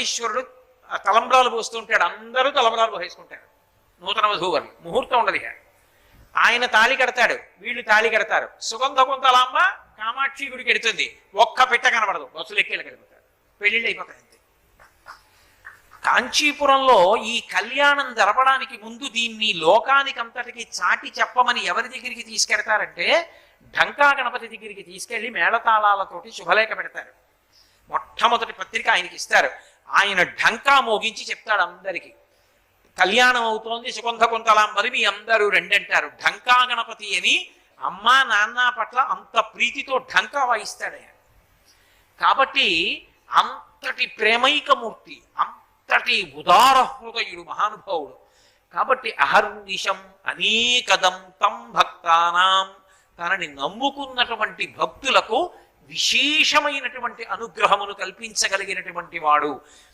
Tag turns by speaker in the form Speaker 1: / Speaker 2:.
Speaker 1: ఈశ్వరుడు తలంబ్రాలు పోస్తుంటాడు, అందరూ తలంబ్రాలు పోసేసుకుంటారు. నూతన వధూవరులు ముహూర్తం ఉండదు ఇక. ఆయన తాళి కడతాడు, వీళ్ళు తాళి కడతారు. సుగంధ కుంతలాంబ కామాక్షి గుడికి ఎడుతుంది, ఒక్క పిట్ట కనబడదు, బస్సులు ఎక్కేళ్ళకి వెళ్ళిపోతారు, పెళ్ళిళ్ళు అయిపోతాయి అంతే. కాంచీపురంలో ఈ కళ్యాణం జరపడానికి ముందు దీన్ని లోకానికి అంతటికి చాటి చెప్పమని ఎవరి దగ్గరికి తీసుకెడతారంటే ఢంకా గణపతి దగ్గరికి తీసుకెళ్లి మేళతాళాలతోటి శుభలేఖ పెడతారు. మొట్టమొదటి పత్రిక ఆయనకి ఇస్తారు. ఆయన ఢంకా మోగించి చెప్తాడు అందరికి, కళ్యాణం అవుతోంది, సుగంధ కుంతలాంబరి మీ అందరూ రండి అంటారు. ఢంకా గణపతి అని అమ్మా నాన్న పట్ల అంత ప్రీతితో ఢంకా వాయిస్తాడు ఆయన. కాబట్టి అంతటి ప్రేమైకమూర్తి, అంతటి ఉదార హృదయుడు మహానుభావుడు. కాబట్టి అహర్నిశం అనేకదం తం భక్తానాం, తనని నమ్ముకున్నటువంటి భక్తులకు విశేషమైనటువంటి అనుగ్రహమును కల్పించగలిగినటువంటి వాడు.